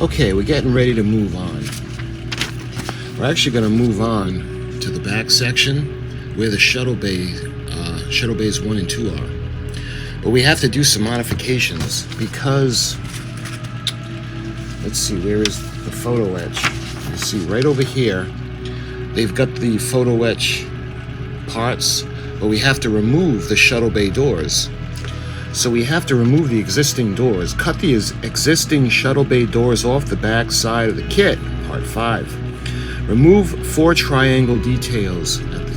Okay, we're getting ready to move on. We're actually going to move on to the back section where the shuttle bays 1 and 2 are. But we have to do some modifications because, let's see, where is the photo etch? You see right over here, they've got the photo etch parts, but we have to remove the shuttle bay doors. So we have to remove the existing doors, cut the existing shuttle bay doors off the back side of the kit, part 5. Remove 4 triangle details at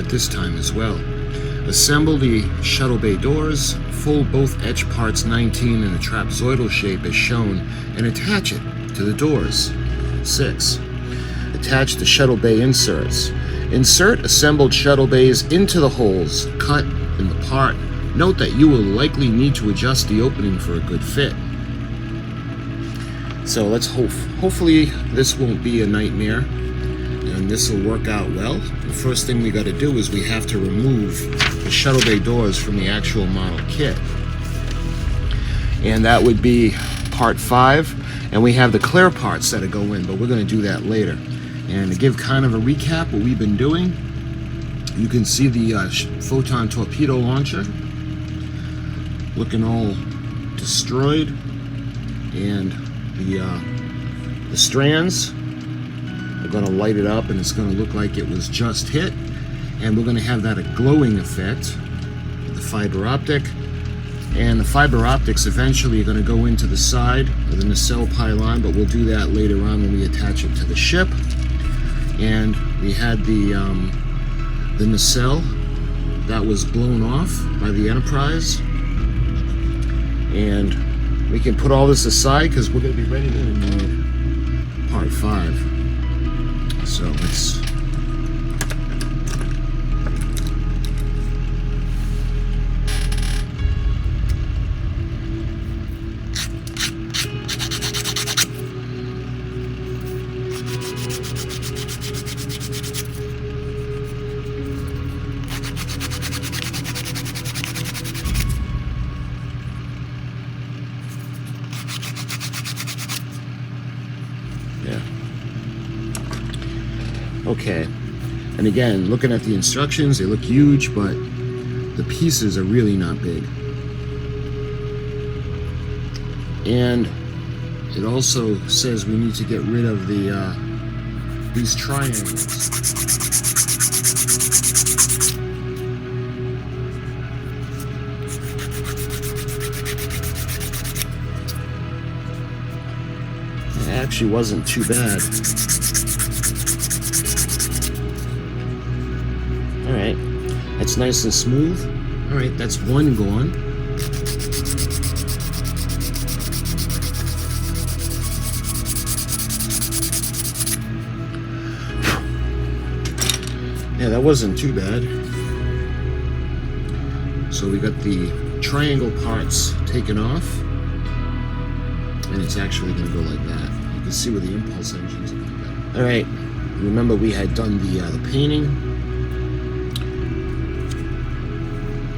this time as well. Assemble the shuttle bay doors, fold both etch parts 19 in a trapezoidal shape as shown, and attach it to the doors. 6. Attach the shuttle bay inserts. Insert assembled shuttle bays into the holes cut in the part. Note that you will likely need to adjust the opening for a good fit. So let's hopefully this won't be a nightmare and this will work out well. The first thing we got to do is we have to remove the shuttle bay doors from the actual model kit. And that would be part 5. And we have the clear parts that go in, but we're going to do that later. And to give kind of a recap what we've been doing, you can see the photon torpedo launcher looking all destroyed, and the strands are going to light it up and it's going to look like it was just hit, and we're going to have that a glowing effect with the fiber optic. And the fiber optics eventually are going to go into the side of the nacelle pylon, but we'll do that later on when we attach it to the ship. And we had the nacelle that was blown off by the Enterprise, and we can put all this aside because we're going to be ready to do part 5. So let's okay. And again, looking at the instructions, they look huge, but the pieces are really not big. And it also says we need to get rid of these triangles. It actually wasn't too bad. Alright, that's nice and smooth. Alright, that's one gone. Yeah, that wasn't too bad. So we got the triangle parts taken off, and it's actually going to go like that. You can see where the impulse engines are going to go. Alright, remember we had done the painting.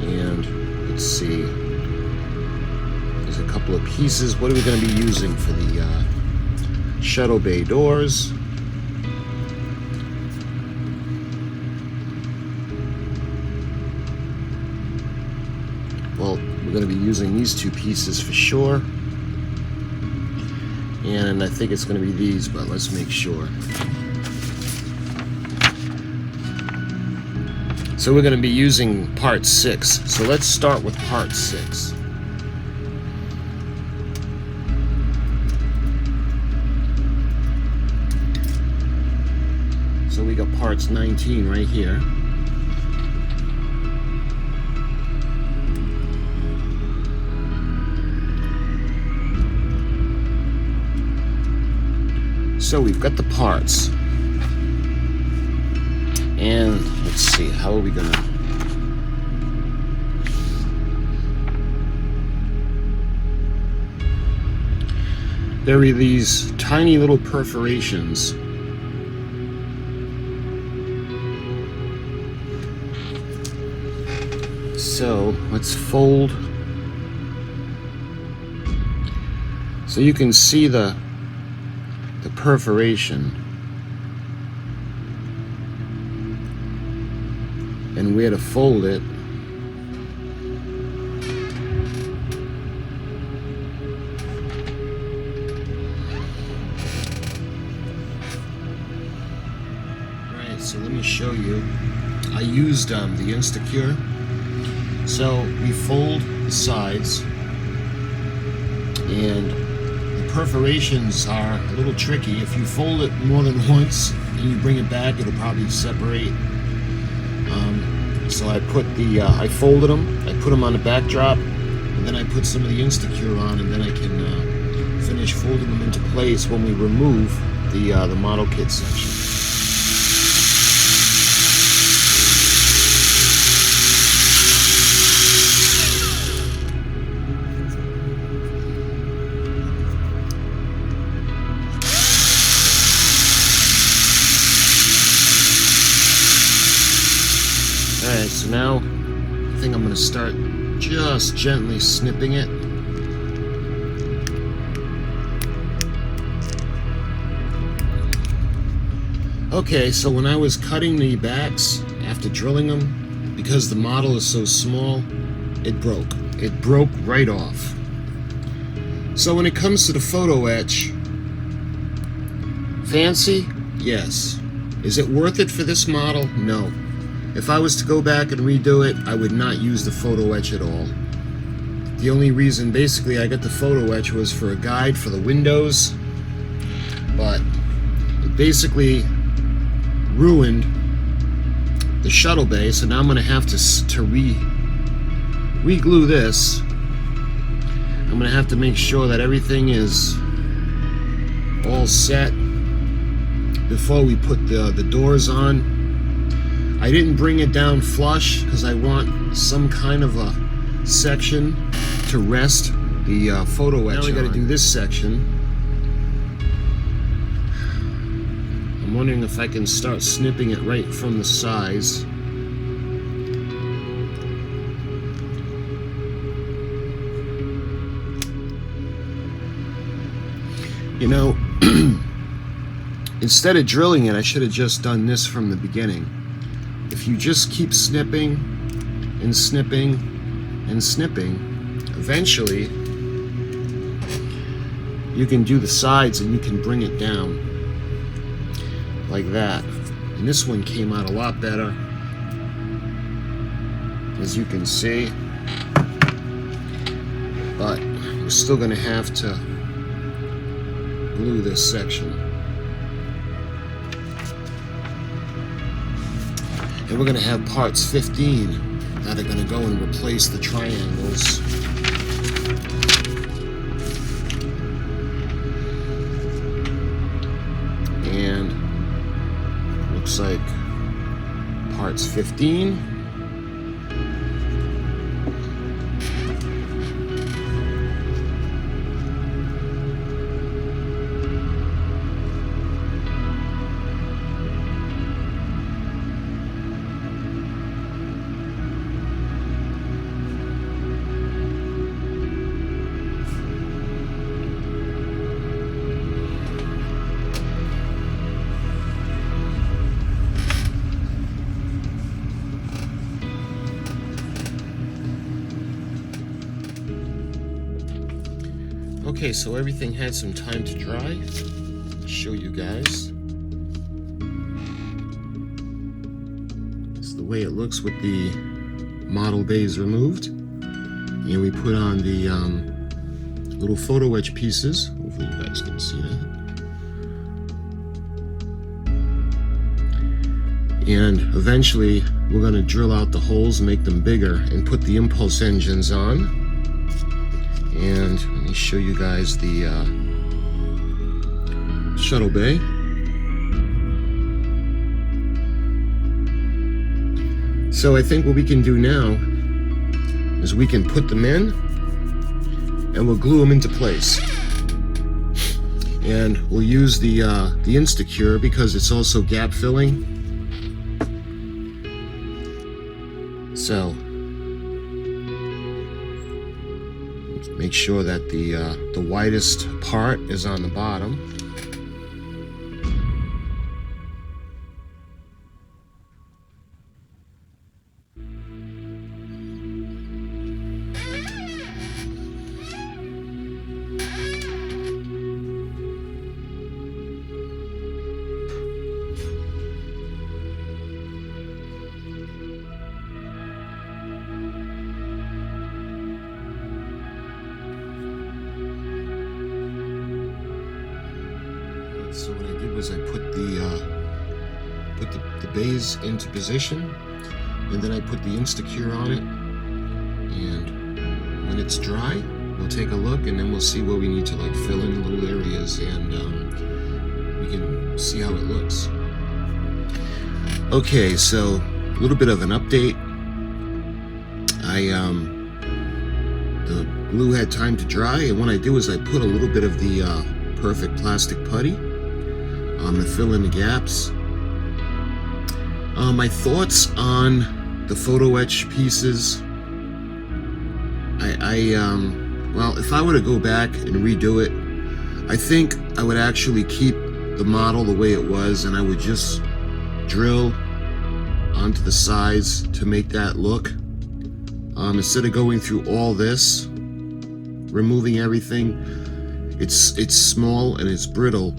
And let's see, there's a couple of pieces. What are we going to be using for the shuttle bay doors? Well, we're going to be using these 2 pieces for sure, and I think it's going to be these, but let's make sure. So we're going to be using part 6. So let's start with part 6. So we got parts 19 right here. So we've got the parts. And let's see, how are we gonna... There are these tiny little perforations. So let's fold. So you can see the the perforation and where to fold it. Alright, so let me show you. I used the Instacure. So we fold the sides, and the perforations are a little tricky. If you fold it more than once and you bring it back, it'll probably separate. So I put I folded them, I put them on the backdrop, and then I put some of the Instacure on, and then I can finish folding them into place when we remove the model kit section. Alright, so now I think I'm going to start just gently snipping it. Okay, so when I was cutting the backs after drilling them, because the model is so small, it broke. It broke right off. So when it comes to the photo etch, fancy? Yes. Is it worth it for this model? No. If I was to go back and redo it, I would not use the photo etch at all. The only reason basically I got the photo etch was for a guide for the windows, but it basically ruined the shuttle bay, so now I'm going to have to re-glue this. I'm going to have to make sure that everything is all set before we put the doors on. I didn't bring it down flush because I want some kind of a section to rest the photo etch on. Now we got to do this section. I'm wondering if I can start snipping it right from the size. You know, instead of drilling it, I should have just done this from the beginning. If you just keep snipping and snipping and snipping, eventually you can do the sides and you can bring it down like that. And this one came out a lot better, as you can see, but we're still going to have to glue this section. And we're going to have parts 15 that are going to go and replace the triangles. And looks like parts 15. Okay, so everything had some time to dry. I'll show you guys. This is the way it looks with the model bays removed. And we put on the little photo etch pieces. Hopefully you guys can see that. And eventually we're going to drill out the holes, make them bigger, and put the impulse engines on. And let me show you guys the shuttle bay. So I think what we can do now is we can put them in and we'll glue them into place. And we'll use the Instacure because it's also gap filling. So make sure that the widest part is on the bottom. put the bays into position, and then I put the Instacure on it, and when it's dry, we'll take a look, and then we'll see where we need to like fill in little areas, and we can see how it looks. Okay, so a little bit of an update. The glue had time to dry, and what I do is I put a little bit of the perfect plastic putty to fill in the gaps. My thoughts on the photo etch pieces. Well, if I were to go back and redo it, I think I would actually keep the model the way it was, and I would just drill onto the sides to make that look. Instead of going through all this, removing everything, it's small and it's brittle.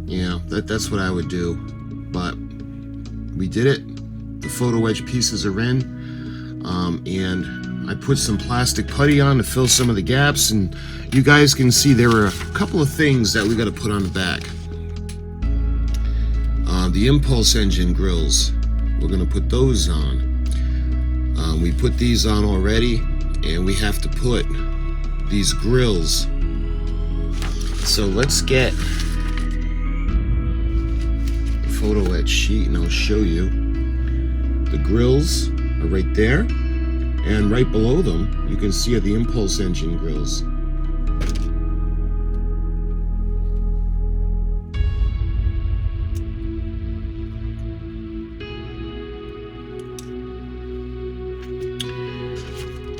Yeah, that's what I would do. But we did it. The photo etch pieces are in, and I put some plastic putty on to fill some of the gaps, and you guys can see there are a couple of things that we got to put on the back. The impulse engine grills, we're going to put those on. We put these on already, and we have to put these grills. So let's get the photo etch sheet, and I'll show you. The grills are right there, and right below them you can see the impulse engine grills.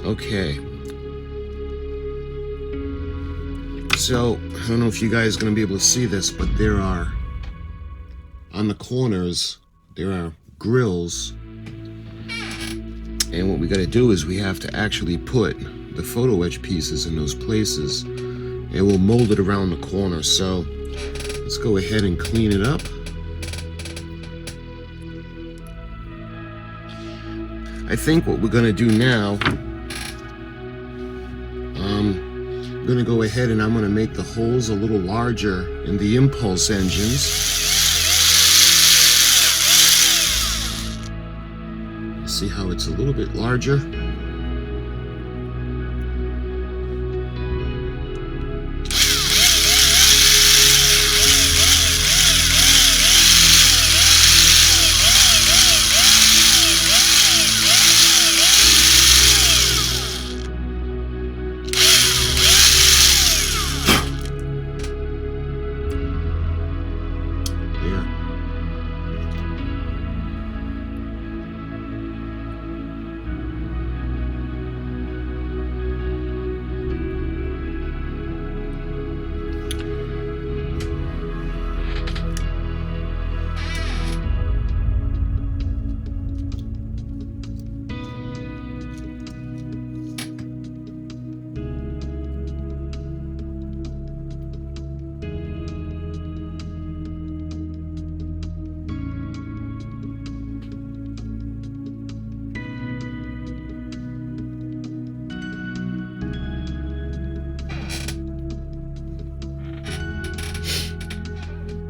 Okay, so I don't know if you guys are going to be able to see this, but there are, on the corners, there are grills, and what we got to do is we have to actually put the photo etch pieces in those places, and we'll mold it around the corner. So let's go ahead and clean it up. I think what we're going to do now, I'm going to go ahead and I'm going to make the holes a little larger in the impulse engines. See how it's a little bit larger?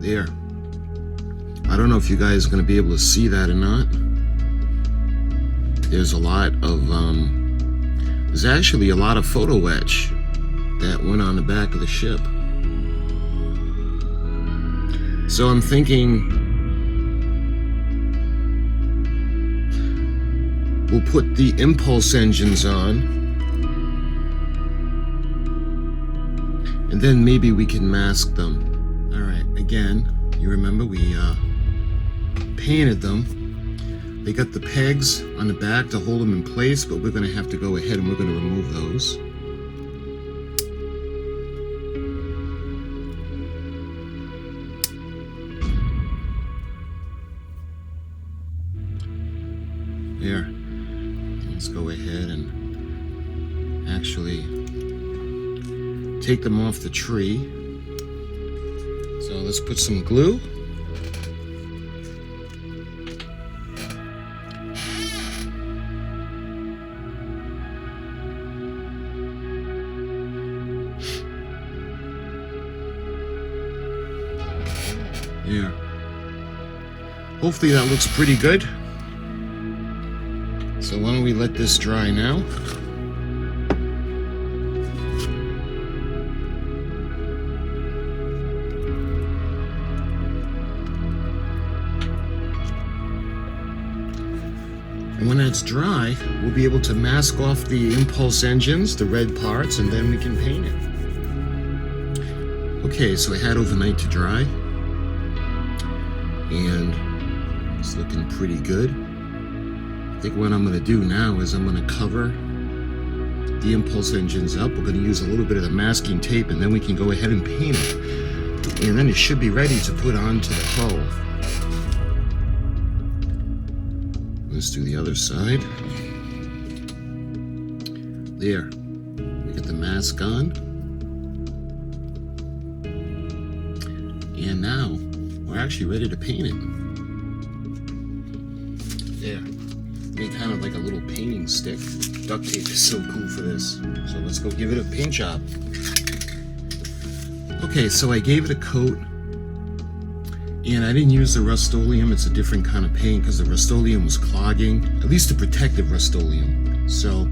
There. I don't know if you guys are going to be able to see that or not. There's a lot of, there's actually a lot of photo etch that went on the back of the ship. So I'm thinking we'll put the impulse engines on, and then maybe we can mask them. Again, you remember we painted them. They got the pegs on the back to hold them in place, but we're going to have to go ahead and we're going to remove those. There. Let's go ahead and actually take them off the tree. So let's put some glue. There. Hopefully that looks pretty good. So why don't we let this dry now? And when it's dry, we'll be able to mask off the impulse engines, the red parts, and then we can paint it. Okay, so I had overnight to dry, and it's looking pretty good. I think what I'm going to do now is I'm going to cover the impulse engines up. We're going to use a little bit of the masking tape, and then we can go ahead and paint it. And then it should be ready to put onto the hull. Let's do the other side. There. We get the mask on. And now we're actually ready to paint it. There. Made kind of like a little painting stick. Duct tape is so cool for this. So let's go give it a paint job. Okay, so I gave it a coat. And I didn't use the Rust-Oleum. It's a different kind of paint because the Rust-Oleum was clogging, at least the protective Rust-Oleum. So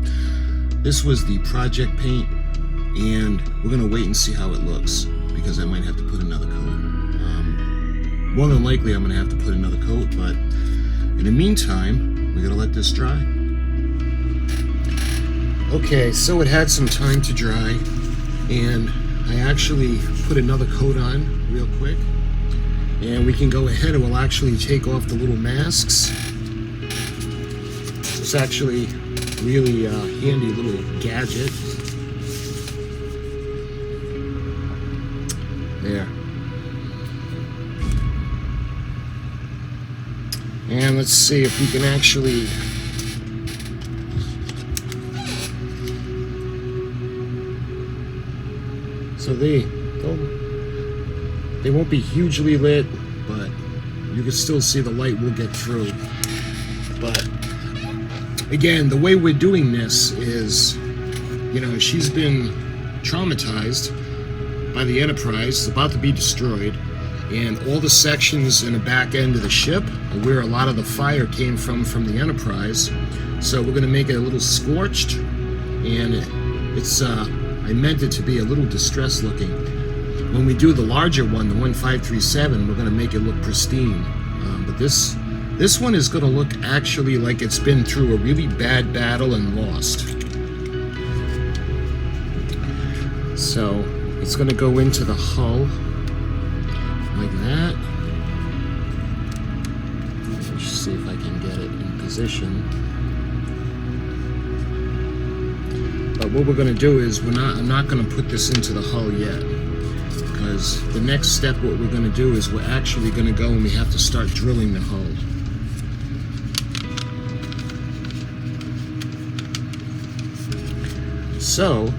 this was the project paint, and we're gonna wait and see how it looks because I might have to put another coat. More than likely I'm gonna have to put another coat, but in the meantime, we're gonna let this dry. Okay, so it had some time to dry, and I actually put another coat on real quick. And we can go ahead and we'll actually take off the little masks. It's actually really handy little gadget. There. And let's see if we can actually so they won't be hugely lit, but you can still see the light will get through. But again, the way we're doing this is, you know, she's been traumatized by the Enterprise. It's about to be destroyed, and all the sections in the back end of the ship are where a lot of the fire came from the Enterprise. So we're going to make it a little scorched, and it's I meant it to be a little distressed looking. When we do the larger one, the 1537, we're going to make it look pristine. But this one is going to look actually like it's been through a really bad battle and lost. So it's going to go into the hull like that. Let's see if I can get it in position. But what we're going to do is I'm not going to put this into the hull yet. Because the next step, what we're going to do is we're actually going to go and we have to start drilling the hull. So,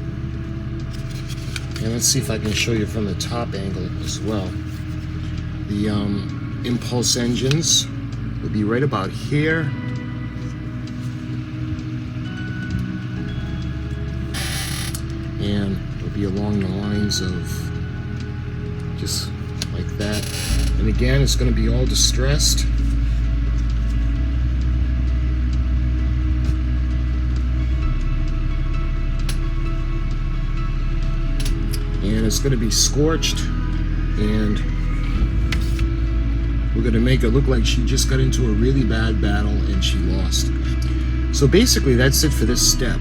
and let's see if I can show you from the top angle as well. The impulse engines will be right about here. And it'll be along the lines of just like that. And again, it's going to be all distressed. And it's going to be scorched, and we're going to make it look like she just got into a really bad battle and she lost. So basically that's it for this step.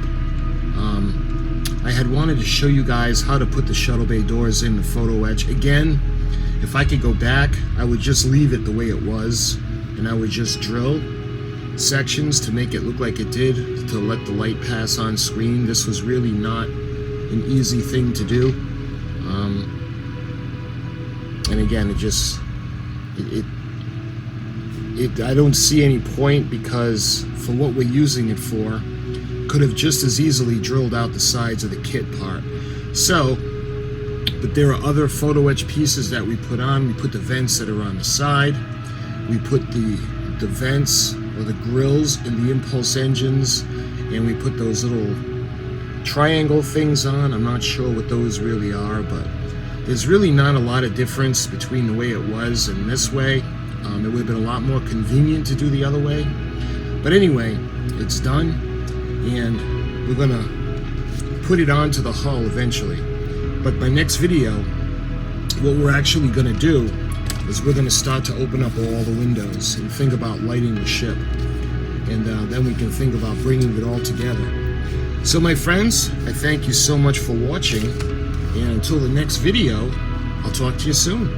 I had wanted to show you guys how to put the shuttle bay doors in the photo etch. Again, if I could go back, I would just leave it the way it was, and I would just drill sections to make it look like it did, to let the light pass on screen. This was really not an easy thing to do. And again, I don't see any point, because for what we're using it for, could have just as easily drilled out the sides of the kit part. So, but there are other photo etch pieces that we put on. We put the vents that are on the side. We put the vents or the grills in the impulse engines, and we put those little triangle things on. I'm not sure what those really are, but there's really not a lot of difference between the way it was and this way. It would have been a lot more convenient to do the other way. But anyway, it's done, and we're gonna put it onto the hull eventually. But my next video, what we're actually gonna do is we're gonna start to open up all the windows and think about lighting the ship. And then we can think about bringing it all together. So my friends, I thank you so much for watching. And until the next video, I'll talk to you soon.